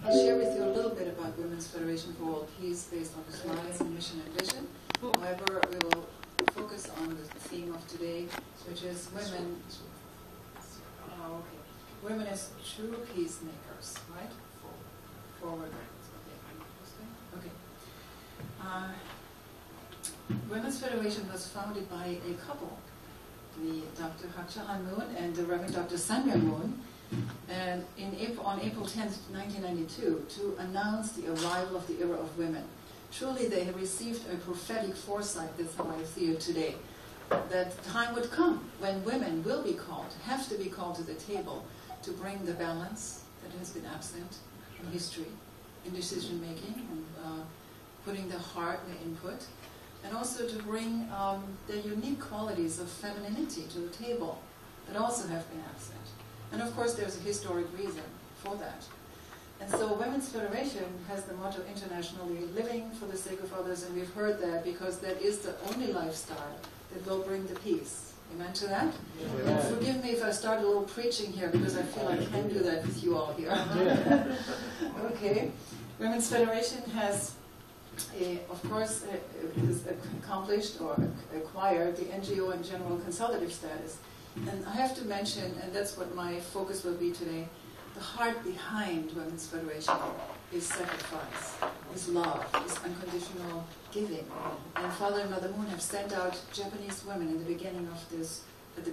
I'll share with you a little bit about Women's Federation for World Peace based on the slides and mission and vision. However, we will focus on the theme of today, which is women. Women as true peacemakers, right? Forward. Okay. Women's Federation was founded by a couple, the Dr. Hak Ja Han Moon and the Reverend Dr. Sun Myung Moon, and on April 10th, 1992, to announce the arrival of the era of women. Truly, they have received a prophetic foresight, that's how I see it today, that time would come when women will be called, have to be called to the table to bring the balance that has been absent in history, in decision-making, and putting the heart and the input, and also to bring the unique qualities of femininity to the table that also have been absent. And of course, there's a historic reason for that. And so Women's Federation has the motto internationally, living for the sake of others, and we've heard that because that is the only lifestyle that will bring the peace. Amen to that? Yeah. And forgive me if I start a little preaching here, because I feel I can do that with you all here. Okay. Women's Federation has, of course, has accomplished or acquired the NGO and general consultative status. And I have to mention, and that's what my focus will be today, the heart behind Women's Federation is sacrifice, is love, is unconditional giving. And Father and Mother Moon have sent out Japanese women in the beginning of this, at the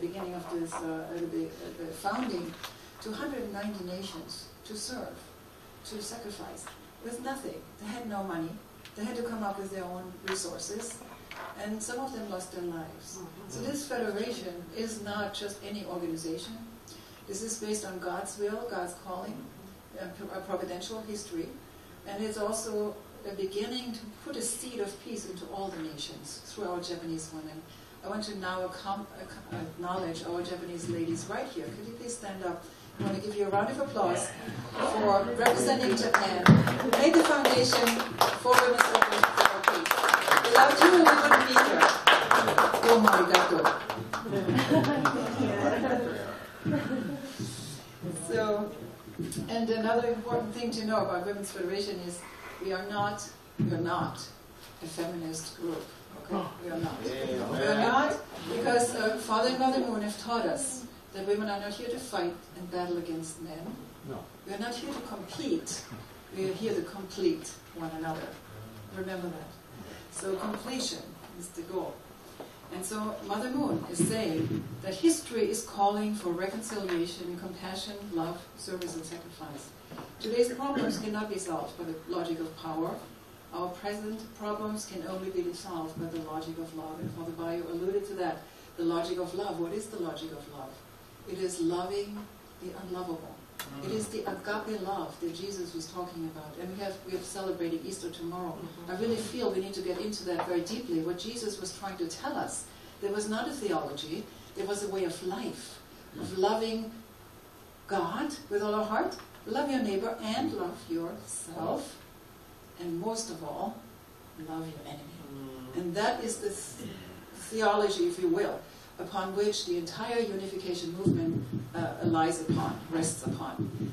founding, to 190 nations to serve, to sacrifice, with nothing. They had no money. They had to come up with their own resources. And some of them lost their lives. So this federation is not just any organization. This is based on God's will, God's calling, a providential history. And it's also a beginning to put a seed of peace into all the nations through our Japanese women. I want to now acknowledge our Japanese ladies right here. Could you please stand up? I want to give you a round of applause for representing Japan. Made the foundation for Women's Federation for World Peace. Without you, we wouldn't be here. Oh my God. So, and another important thing to know about Women's Federation is we are not a feminist group. Okay, we are not. We are not because Father and Mother Moon have taught us that women are not here to fight and battle against men. No. We are not here to compete. We are here to complete one another. Remember that. So completion is the goal. And so Mother Moon is saying that history is calling for reconciliation, compassion, love, service, and sacrifice. Today's problems cannot be solved by the logic of power. Our present problems can only be solved by the logic of love. And Father Bayo alluded to that. The logic of love. What is the logic of love? It is loving the unlovable. It is the agape love that Jesus was talking about. And we have celebrating Easter tomorrow. I really feel we need to get into that very deeply. What Jesus was trying to tell us, there was not a theology, there was a way of life, of loving God with all our heart, love your neighbor, and love yourself, and most of all, love your enemy. And that is the theology, if you will, upon which the entire unification movement rests upon.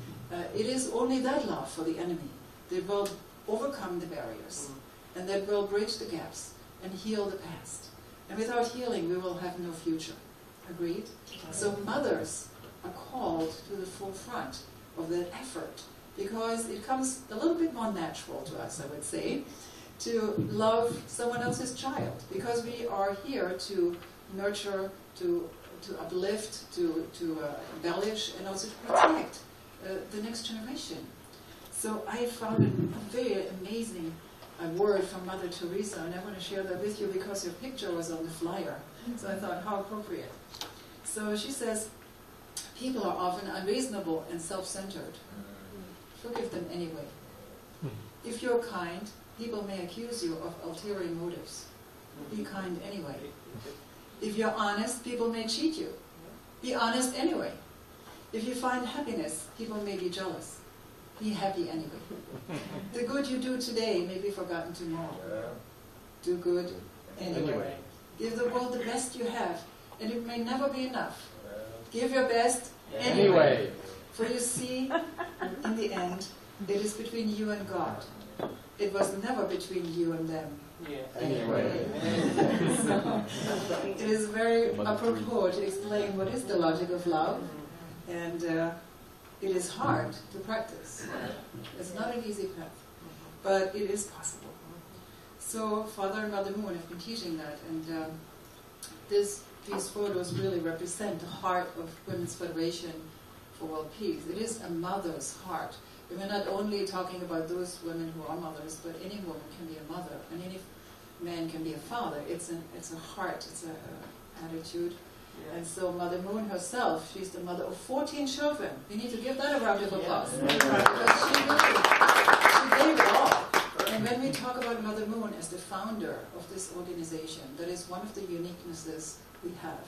It is only that love for the enemy that will overcome the barriers and that will bridge the gaps and heal the past. And without healing, we will have no future. Agreed? So mothers are called to the forefront of that effort because it comes a little bit more natural to us, I would say, to love someone else's child because we are here to nurture, to uplift, to embellish, and also to protect the next generation. So I found a very amazing word from Mother Teresa, and I want to share that with you because her picture was on the flyer. So I thought, how appropriate. So she says, people are often unreasonable and self-centered. Forgive them anyway. If you're kind, people may accuse you of ulterior motives. Be kind anyway. If you're honest, people may cheat you. Be honest anyway. If you find happiness, people may be jealous. Be happy anyway. The good you do today may be forgotten tomorrow. Do good anyway. Give the world the best you have, and it may never be enough. Give your best anyway. For you see, in the end, It is between you and God. It was never between you and them. Anyway. So, it is very apropos to explain what is the logic of love, and it is hard to practice. It's not an easy path, but it is possible. So Father and Mother Moon have been teaching that, and these photos really represent the heart of Women's Federation for World Peace. It is a mother's heart. We're not only talking about those women who are mothers, but any woman can be a mother, and any man can be a father. It's a heart, it's an attitude. Yeah. And so Mother Moon herself, she's the mother of 14 children. We need to give that a round of applause. Yeah. Because she gave it all. And when we talk about Mother Moon as the founder of this organization, that is one of the uniquenesses we have.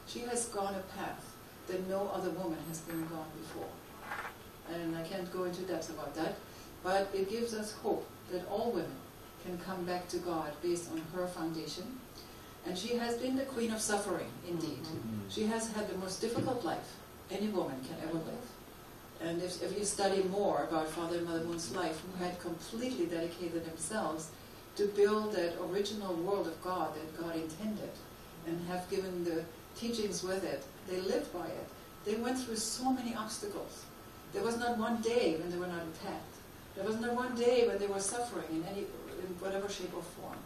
She has gone a path that no other woman has been gone before. And I can't go into depth about that, but it gives us hope that all women can come back to God based on her foundation. And she has been the queen of suffering, indeed. She has had the most difficult life any woman can ever live. And if you study more about Father and Mother Moon's life, who had completely dedicated themselves to build that original world of God that God intended, and have given the teachings with it, they lived by it. They went through so many obstacles. There was not one day when they were not attacked. There was not one day when they were suffering in whatever shape or form.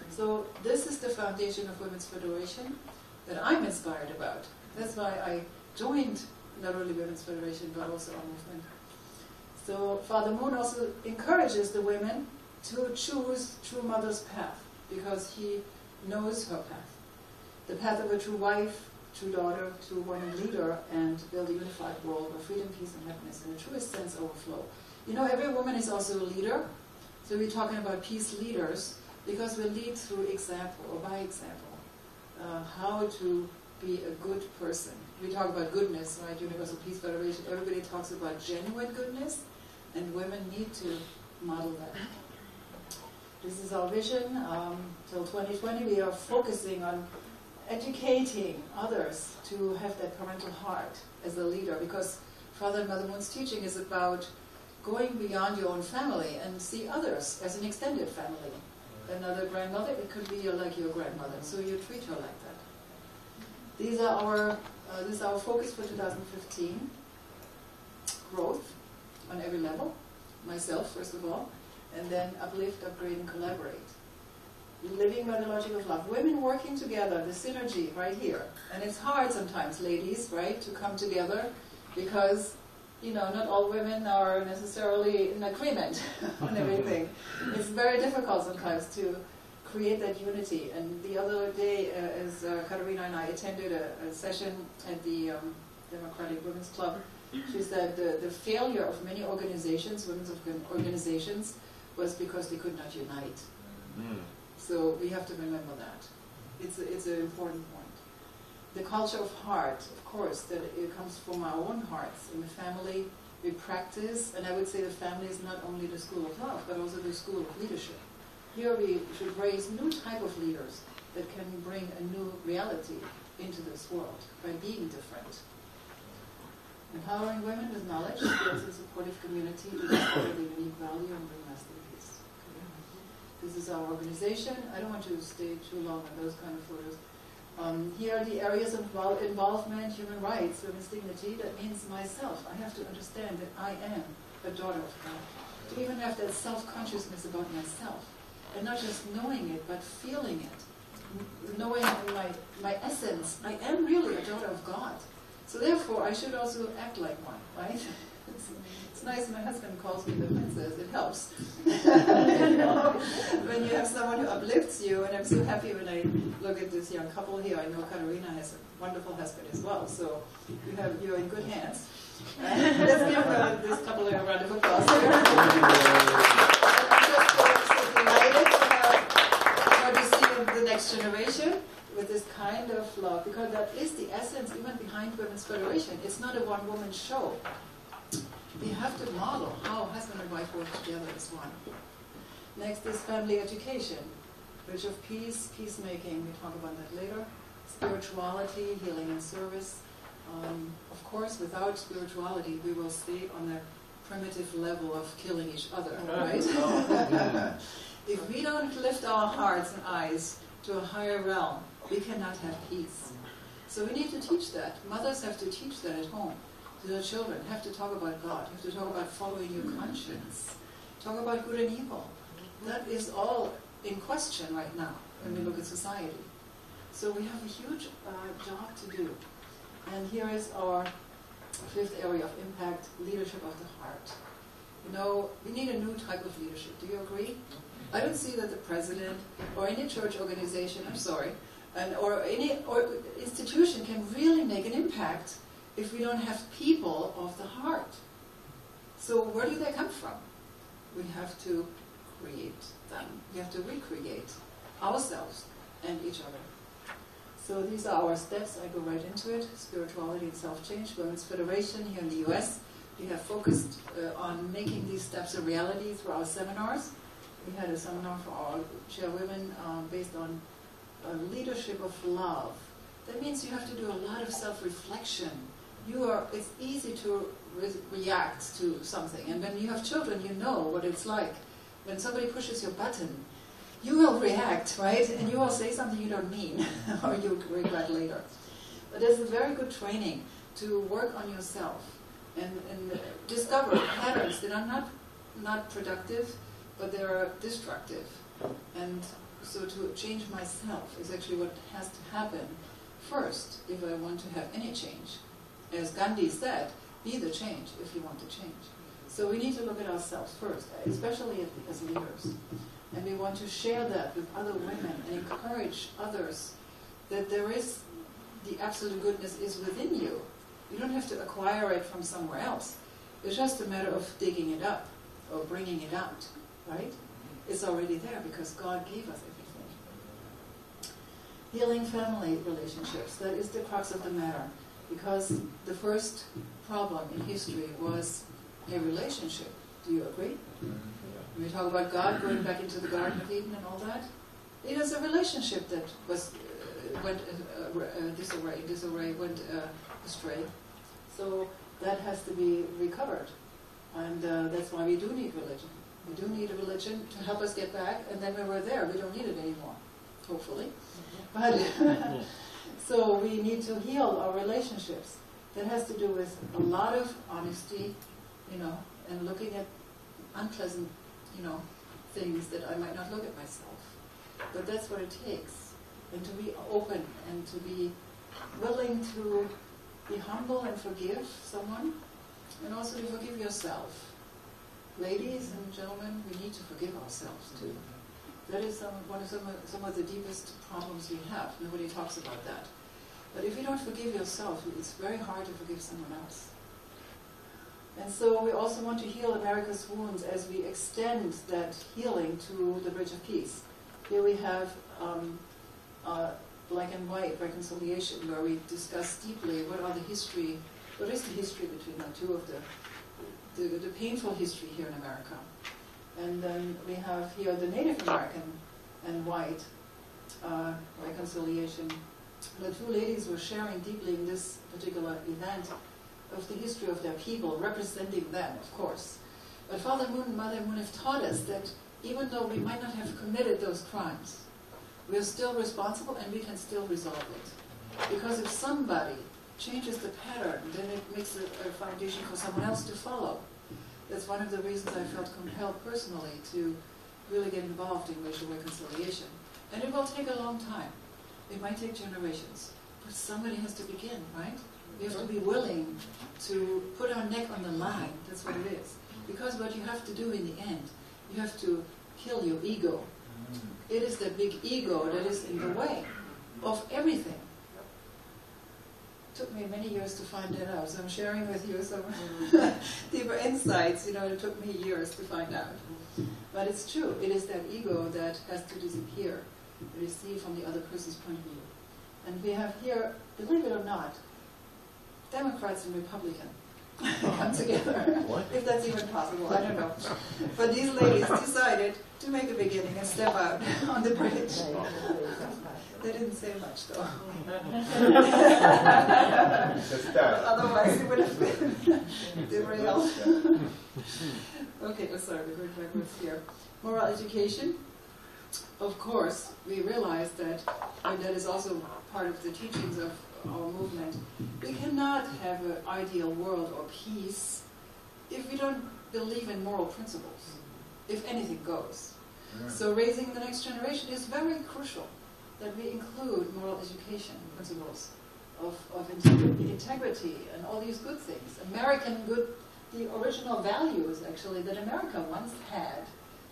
So this is the foundation of Women's Federation that I'm inspired about. That's why I joined not only Women's Federation but also our movement. So Father Moon also encourages the women to choose true mother's path, because he knows her path. The path of a true wife, true daughter, true woman leader, and build a unified world where freedom, peace, and happiness in the truest sense overflow. You know, every woman is also a leader. So we're talking about peace leaders, because we lead through example, or by example, how to be a good person. We talk about goodness, right? Universal Peace Federation, everybody talks about genuine goodness, and women need to model that. This is our vision. Till 2020, we are focusing on educating others to have that parental heart as a leader, because Father and Mother Moon's teaching is about going beyond your own family and see others as an extended family. Another grandmother, it could be like your grandmother, so you treat her like that. This is our focus for 2015. Growth on every level, myself first of all, and then uplift, upgrade, and collaborate. Living by the logic of love. Women working together, the synergy right here. And it's hard sometimes, ladies, right, to come together, because, you know, not all women are necessarily in agreement on everything. It's very difficult sometimes to create that unity. And the other day, as Katarina and I attended a session at the Democratic Women's Club, she said the failure of many organizations, women's organizations, was because they could not unite. So we have to remember that. It's an important point. The culture of heart, of course, that it comes from our own hearts. In the family, we practice, and I would say the family is not only the school of love, but also the school of leadership. Here we should raise new type of leaders that can bring a new reality into this world by being different. Empowering women with knowledge, builds a supportive community to discover the unique value and bring lasting peace. Okay. This is our organization. I don't want to stay too long on those kind of photos. Here are the areas of involvement, human rights, women's dignity. That means myself. I have to understand that I am a daughter of God. To even have that self-consciousness about myself. And not just knowing it, but feeling it. Knowing in my essence, I am really a daughter of God. So therefore, I should also act like one, right? It's nice my husband calls me the princess. It helps. You know, when you have someone who uplifts you, and I'm so happy when I look at this young couple here. I know Katarina has a wonderful husband as well, so you're in good hands. Let's give this couple a round of applause. I'm just so delighted to see the next generation with this kind of love, because that is the essence even behind Women's Federation. It's not a one-woman show. We have to model how husband and wife work together as one. Next is family education, bridge of peace, peacemaking. We talk about that later. Spirituality, healing and service. Of course, without spirituality, we will stay on a primitive level of killing each other, right? If we don't lift our hearts and eyes to a higher realm, we cannot have peace. So we need to teach that. Mothers have to teach that at home to their children. Have to talk about God. Have to talk about following your conscience. Talk about good and evil. That is all in question right now when we look at society. So we have a huge job to do. And here is our fifth area of impact, leadership of the heart. You know, we need a new type of leadership. Do you agree? I don't see that the president or any church organization, I'm sorry, or any institution can really make an impact if we don't have people of the heart. So where do they come from? We have to create them. We have to recreate ourselves and each other. So these are our steps. I go right into it. Spirituality and self-change. Women's Federation here in the US. We have focused on making these steps a reality through our seminars. We had a seminar for our chairwomen based on leadership of love. That means you have to do a lot of self-reflection. It's easy to react to something. And when you have children, you know what it's like. When somebody pushes your button, you will react, right? And you will say something you don't mean, or you regret later. But there's a very good training to work on yourself and discover patterns that are not productive, but they are destructive. And so to change myself is actually what has to happen first if I want to have any change. As Gandhi said, be the change if you want to change. So we need to look at ourselves first, especially as leaders. And we want to share that with other women and encourage others that there is, the absolute goodness is within you. You don't have to acquire it from somewhere else. It's just a matter of digging it up or bringing it out, right? It's already there because God gave us everything. Healing family relationships, that is the crux of the matter. Because the first problem in history was a relationship. Do you agree? When we talk about God going back into the Garden of Eden and all that, it is a relationship that went disarray, went astray. So that has to be recovered. And that's why we do need religion. We do need a religion to help us get back, and then when we're there, we don't need it anymore, hopefully. But so we need to heal our relationships. That has to do with a lot of honesty, and looking at unpleasant, things that I might not look at myself. But that's what it takes. And to be open and to be willing to be humble and forgive someone, and also to forgive yourself. Ladies and gentlemen, we need to forgive ourselves too. That is some of the deepest problems we have. Nobody talks about that. But if you don't forgive yourself, it's very hard to forgive someone else. And so we also want to heal America's wounds as we extend that healing to the Bridge of Peace. Here we have black and white reconciliation, where we discuss deeply what is the history between the two of the painful history here in America. And then we have here the Native American and white reconciliation. The two ladies were sharing deeply in this particular event of the history of their people, representing them, of course. But Father Moon and Mother Moon have taught us that even though we might not have committed those crimes, we are still responsible and we can still resolve it. Because if somebody changes the pattern, then it makes a foundation for someone else to follow. That's one of the reasons I felt compelled personally to really get involved in racial reconciliation. And it will take a long time. It might take generations. But somebody has to begin, right? We have to be willing to put our neck on the line. That's what it is. Because what you have to do in the end, you have to kill your ego. It is the big ego that is in the way of everything. It took me many years to find that out, so I'm sharing with you some deeper insights. It took me years to find out. But it's true. It is that ego that has to disappear. It is seen from the other person's point of view. And we have here, believe it or not, Democrats and Republicans. come together. What? If that's even possible, I don't know. But these ladies decided to make a beginning and step out on the bridge. They didn't say much though. Otherwise it would have been derailed. Okay, sorry, we're going backwards here. Moral education. Of course, we realize that, and that is also part of the teachings of our movement, we cannot have an ideal world or peace if we don't believe in moral principles, if anything goes. So raising the next generation is very crucial, that we include moral education principles of integrity and all these good things. American good, the original values actually that America once had,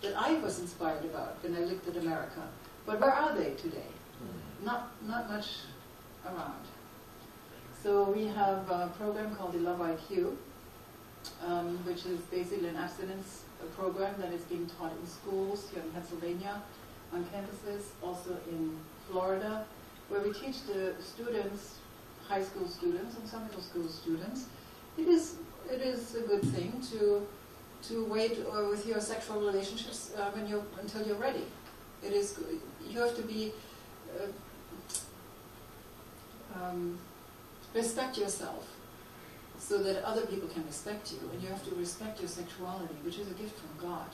that I was inspired about when I looked at America. But where are they today? Not much around. So we have a program called the Love IQ, which is basically an abstinence program that is being taught in schools here in Pennsylvania, on campuses, also in Florida, where we teach the students, high school students and some middle school students. It is a good thing to wait with your sexual relationships until you're ready. It is, you have to be respect yourself so that other people can respect you, and you have to respect your sexuality, which is a gift from God.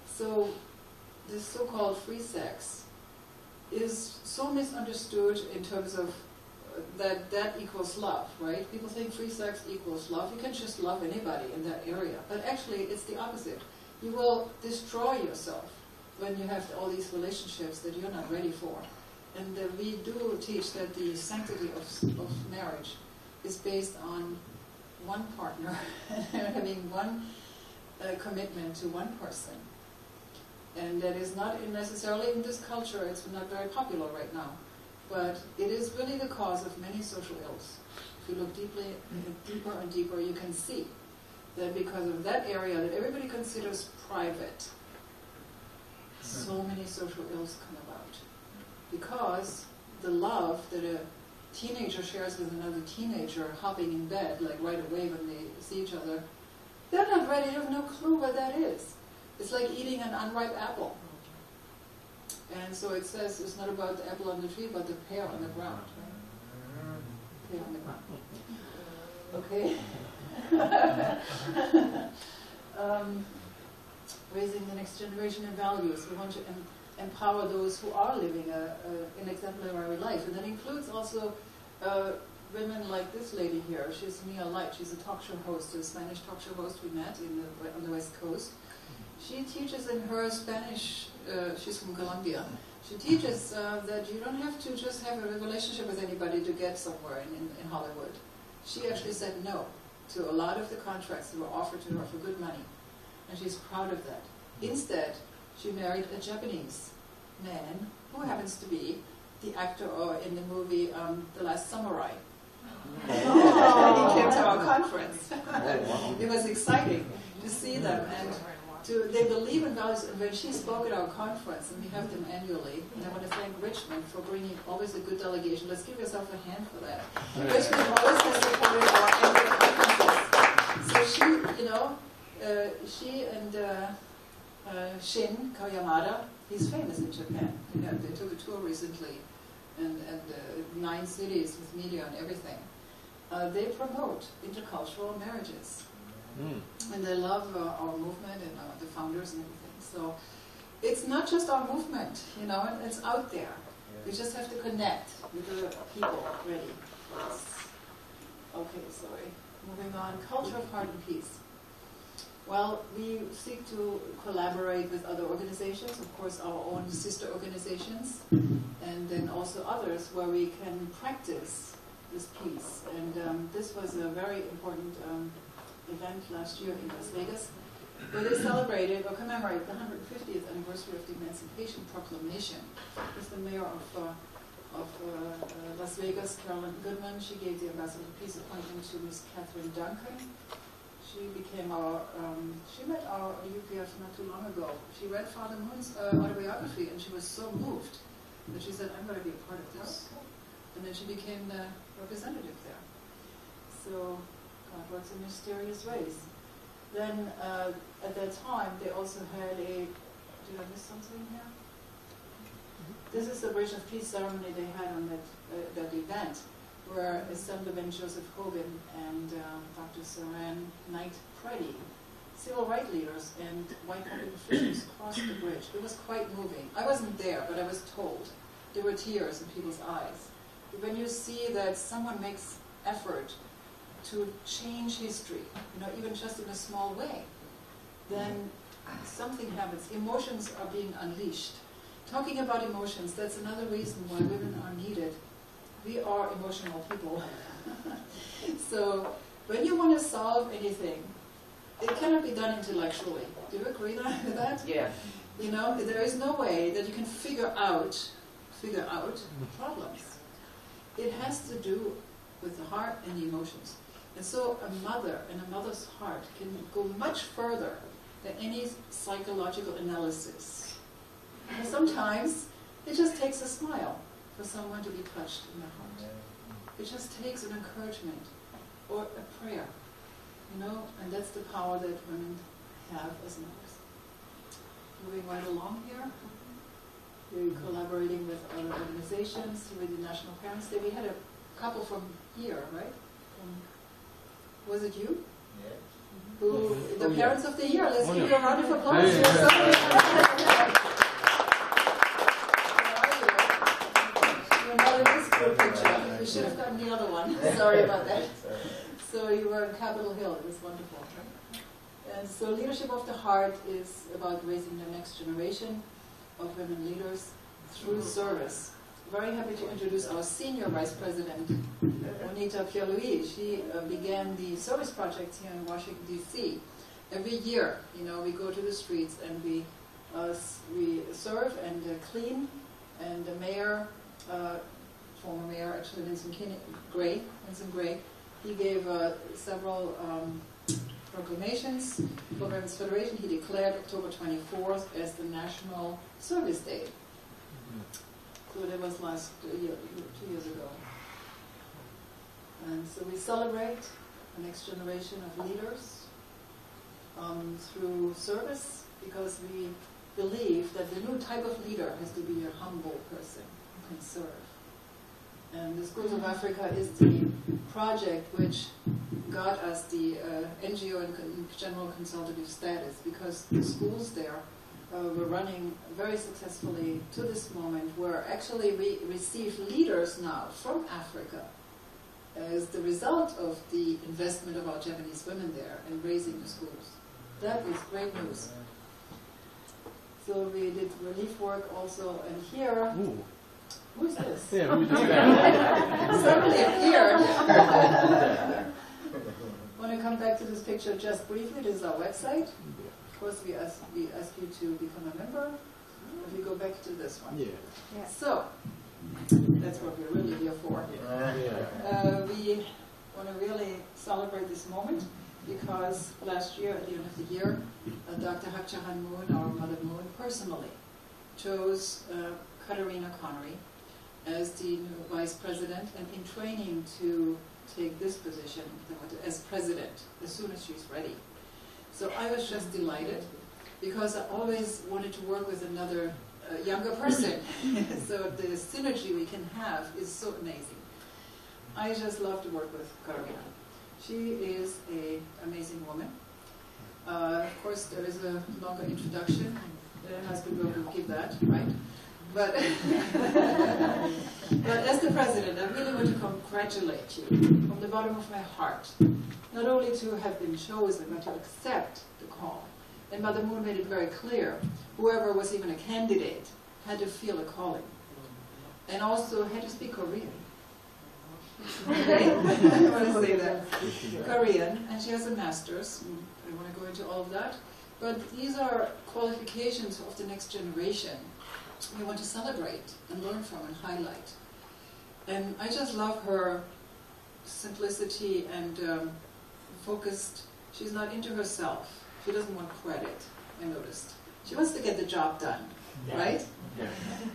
So this so-called free sex is so misunderstood in terms of that equals love, right? People think free sex equals love. You can just love anybody in that area. But actually, it's the opposite. You will destroy yourself when you have all these relationships that you're not ready for. And we do teach that the sanctity of marriage is based on one partner, having one commitment to one person. And that is not necessarily in this culture, it's not very popular right now. But it is really the cause of many social ills. If you look deeper and deeper, you can see that because of that area that everybody considers private, so many social ills come about. Because the love that a teenager shares with another teenager, hopping in bed, like right away when they see each other, they're not ready, they have no clue what that is. It's like eating an unripe apple. And so it says it's not about the apple on the tree, but the pear on the ground. Pear on the ground. Okay. Raising the next generation in values. We want to empower those who are living an exemplary life. And that includes also women like this lady here. She's Mia Light. She's a talk show host, a Spanish talk show host we met on the West Coast. She teaches in her Spanish, she's from Colombia, she teaches that you don't have to just have a relationship with anybody to get somewhere in Hollywood. She actually said no to a lot of the contracts that were offered to her for good money. And she's proud of that. Instead, she married a Japanese man who happens to be the actor in the movie The Last Samurai. And he came to our conference. It was exciting to see them, and they believe in values. And when she spoke at our conference, and we have them annually, and I want to thank Richmond for bringing always a good delegation. Let's give yourself a hand for that. Richmond always has supported our annual conferences. So she and Shin Kawamada, he's famous in Japan. They took a tour recently, and 9 cities with media and everything. They promote intercultural marriages. And they love our movement and the founders and everything. So it's not just our movement, it's out there. We just have to connect with the people ready. Okay, sorry. Moving on. Culture of heart and peace. Well, we seek to collaborate with other organizations, of course our own sister organizations, and then also others where we can practice this peace. And this was a very important event last year in Las Vegas, where they celebrated or commemorated the 150th anniversary of the Emancipation Proclamation. With the mayor of Las Vegas, Carolyn Goodman, she gave the Ambassador of Peace appointment to Miss Catherine Duncan. She became she met our UPF not too long ago. She read Father Moon's autobiography, and she was so moved that she said, I'm going to be a part of this. And then she became the representative there. So God works in mysterious ways. Then at that time they also had a, did I miss something here? This is the Bridge of Peace ceremony they had on that event, where Assemblyman Joseph Hogan and Dr. Saran Knight Preddy, civil rights leaders and white public officials crossed the bridge. It was quite moving. I wasn't there, but I was told. There were tears in people's eyes. When you see that someone makes effort to change history, even just in a small way, then something happens. Emotions are being unleashed. Talking about emotions, that's another reason why women are needed. We are emotional people. So when you want to solve anything, it cannot be done intellectually. Do you agree with that? Yeah. There is no way that you can figure out problems. It has to do with the heart and the emotions. And so a mother and a mother's heart can go much further than any psychological analysis. And sometimes it just takes a smile for someone to be touched in the heart. It just takes an encouragement or a prayer, and that's the power that women have as mothers. Moving right along here, we're collaborating with other organizations, with the National Parents Day. We had a couple from here, right? Was it you? Yeah. The Parents of the Year. Let's give you a round of applause. You're not in this group picture. We should have gotten the other one. Sorry about that. So you were in Capitol Hill. It was wonderful. Right? And so Leadership of the Heart is about raising the next generation of women leaders through service. Very happy to introduce our senior vice president, Juanita Pierre-Louis. She began the service projects here in Washington, D.C. Every year, we go to the streets and we serve and clean. And the mayor, former mayor, actually Vincent Gray, he gave several proclamations for Women's Federation. He declared October 24th as the National Service Day. So that was last year, 2 years ago. And so we celebrate the next generation of leaders through service, because we believe that the new type of leader has to be a humble person who can serve. And the Schools of Africa is the project which got us the NGO and general consultative status, because the schools there were running very successfully to this moment, where actually we receive leaders now from Africa as the result of the investment of our Japanese women there and raising the schools. That is great news. So we did relief work also, and here, who's this? Yeah, who's that? Suddenly appeared. Want to come back to this picture just briefly? This is our website. Of course, we ask you to become a member. If we go back to this one. Yeah. So, that's what we're really here for. We want to really celebrate this moment, because last year, at the end of the year, Dr. Hakchahan Moon, our Mother Moon, personally chose Katarina Connery as the new vice president, and in training to take this position as president as soon as she's ready. So I was just delighted, because I always wanted to work with another younger person. So the synergy we can have is so amazing. I just love to work with Katarina. She is an amazing woman. Of course, there is a longer introduction. The husband will give that, right? But, but as the president, I really want to congratulate you from the bottom of my heart, not only to have been chosen, but to accept the call. And Mother Moon made it very clear, whoever was even a candidate had to feel a calling, and also had to speak Korean. Okay. I want to say that. Korean, and she has a master's. I don't want to go into all of that. But these are qualifications of the next generation we want to celebrate and learn from and highlight. And I just love her simplicity and focused. She's not into herself. She doesn't want credit, I noticed. She wants to get the job done. right?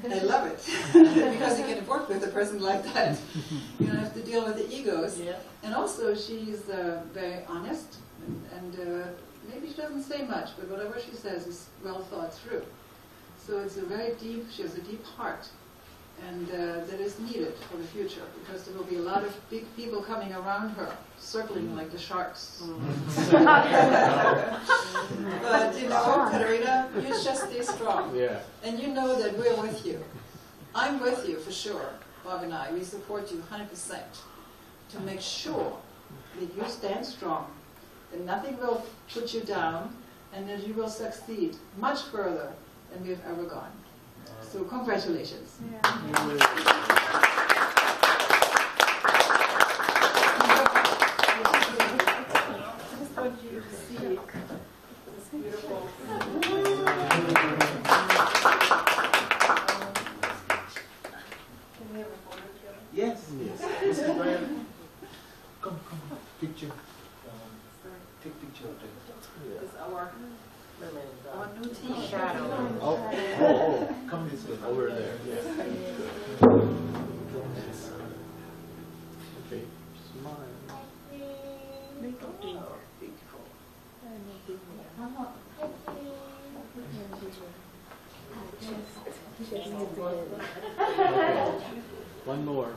I love it because you can work with a person like that. You don't have to deal with the egos. Yeah. And also, she's very honest, and maybe she doesn't say much, but whatever she says is well thought through. So it's a very deep. She has a deep heart, and that is needed for the future because there will be a lot of big people coming around her, circling like the sharks. But you know, Katerina, you just stay strong. Yeah. And you know that we're with you. I'm with you for sure. Bob and I, we support you 100% to make sure that you stand strong, that nothing will put you down, and that you will succeed much further than we've ever gone. So congratulations. I just want you to see this beautiful. Can we have a photo together? Yes, yes. Mrs. Brian, come, picture. Take picture of them. This is our new team. Oh, come this way. Over there. Yeah. Okay. Smile. Beautiful. Okay. One more.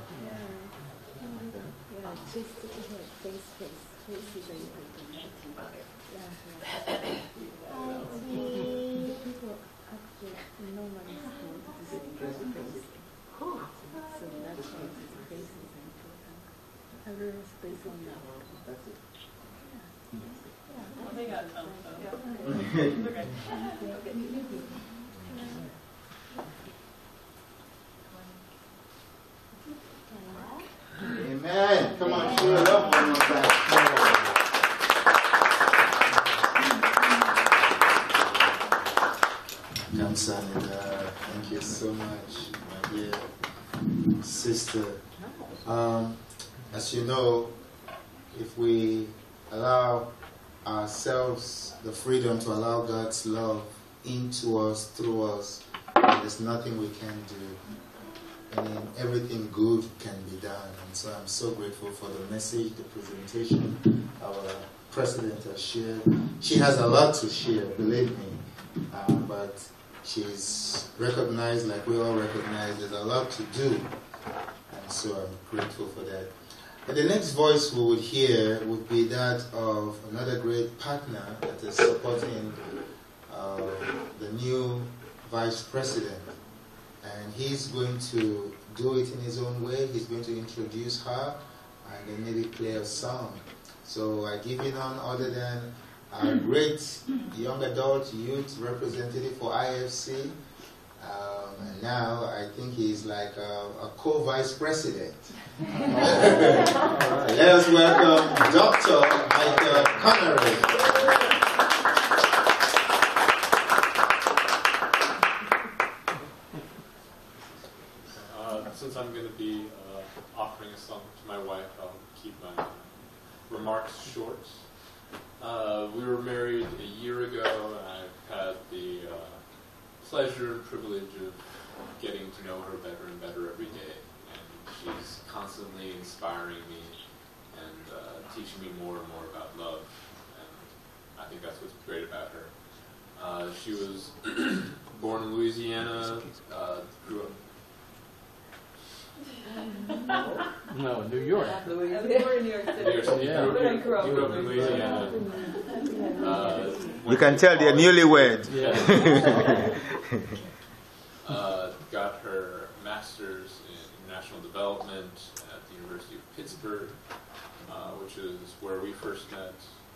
They got some. Amen. Come on, show it up one more time. Kamsahamnida, thank you so much, my dear sister. As you know, if we allow ourselves the freedom to allow God's love into us, through us, there's nothing we can do. And everything good can be done. And so I'm so grateful for the message, the presentation our president has shared. She has a lot to share, believe me. But she's recognized, like we all recognize, there's a lot to do. And so I'm grateful for that. And the next voice we would hear would be that of another great partner that is supporting the new vice president. And he's going to do it in his own way. He's going to introduce her and then maybe play a song. So I give you none other than a great young adult youth representative for IFC. And now I think he's like a co-vice president. Let's welcome Dr. Michael Connery. Since I'm going to be offering a song to my wife, I'll keep my remarks short. We were married a year ago, and I've had the pleasure and privilege of getting to know her better and better every day. And she's constantly inspiring me and teaching me more and more about love. And I think that's what's great about her. She was born in Louisiana, grew up. No, New York. We're in New York City. Yeah. Grew up in Louisiana. You can tell they're newlywed. Yeah. Got her master's in international development at the University of Pittsburgh, which is where we first met,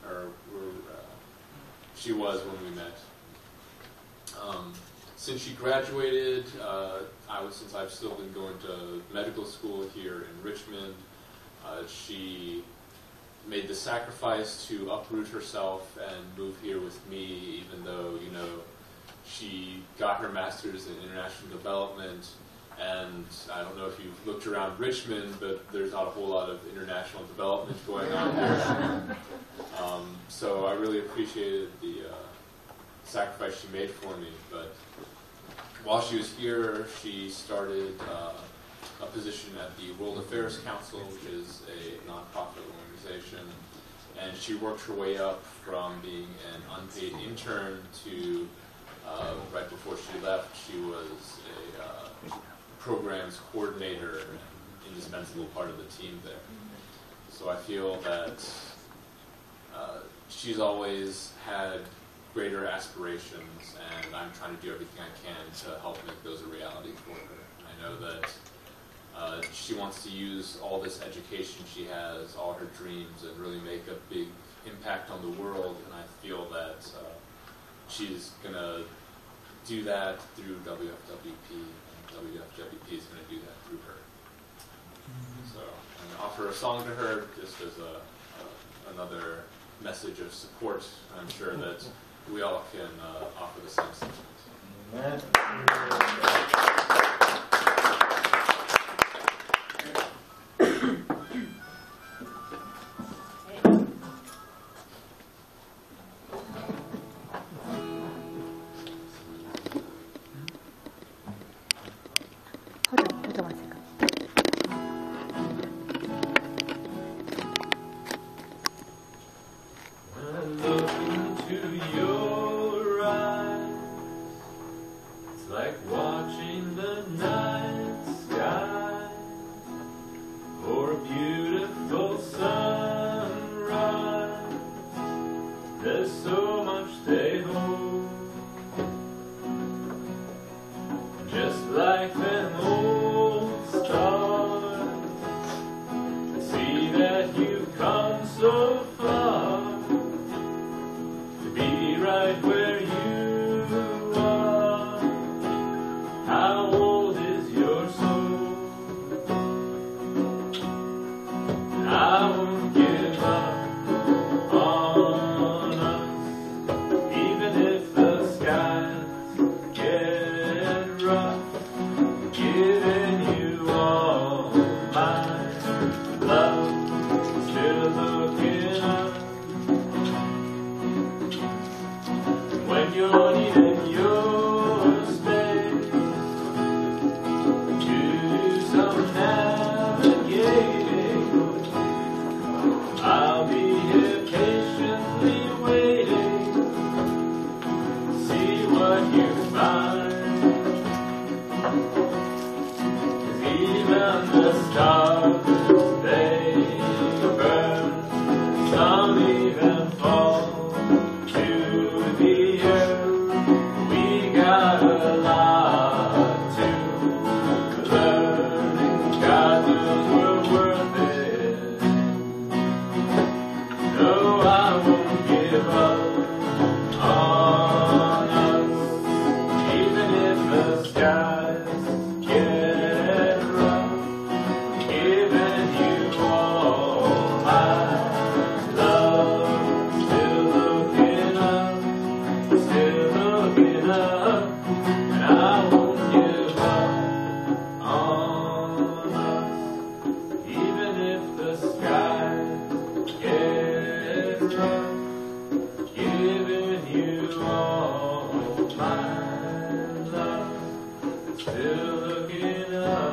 or where she was when we met. Since she graduated, since I've still been going to medical school here in Richmond, she made the sacrifice to uproot herself and move here with me, even though, you know, she got her master's in international development, and I don't know if you've looked around Richmond, but there's not a whole lot of international development going on here. So I really appreciated the sacrifice she made for me, but while she was here, she started a position at the World Affairs Council, which is a nonprofit organization, and she worked her way up from being an unpaid intern to, right before she left, she was a programs coordinator and indispensable part of the team there. So I feel that she's always had greater aspirations, and I'm trying to do everything I can to help make those a reality for her. I know that she wants to use all this education she has, all her dreams, and really make a big impact on the world, and I feel that she's going to do that through WFWP, and WFWP is going to do that through her. So I'm going to offer a song to her just as another message of support. I'm sure that we all can offer the same sentiment. Hold on one second. Still looking up.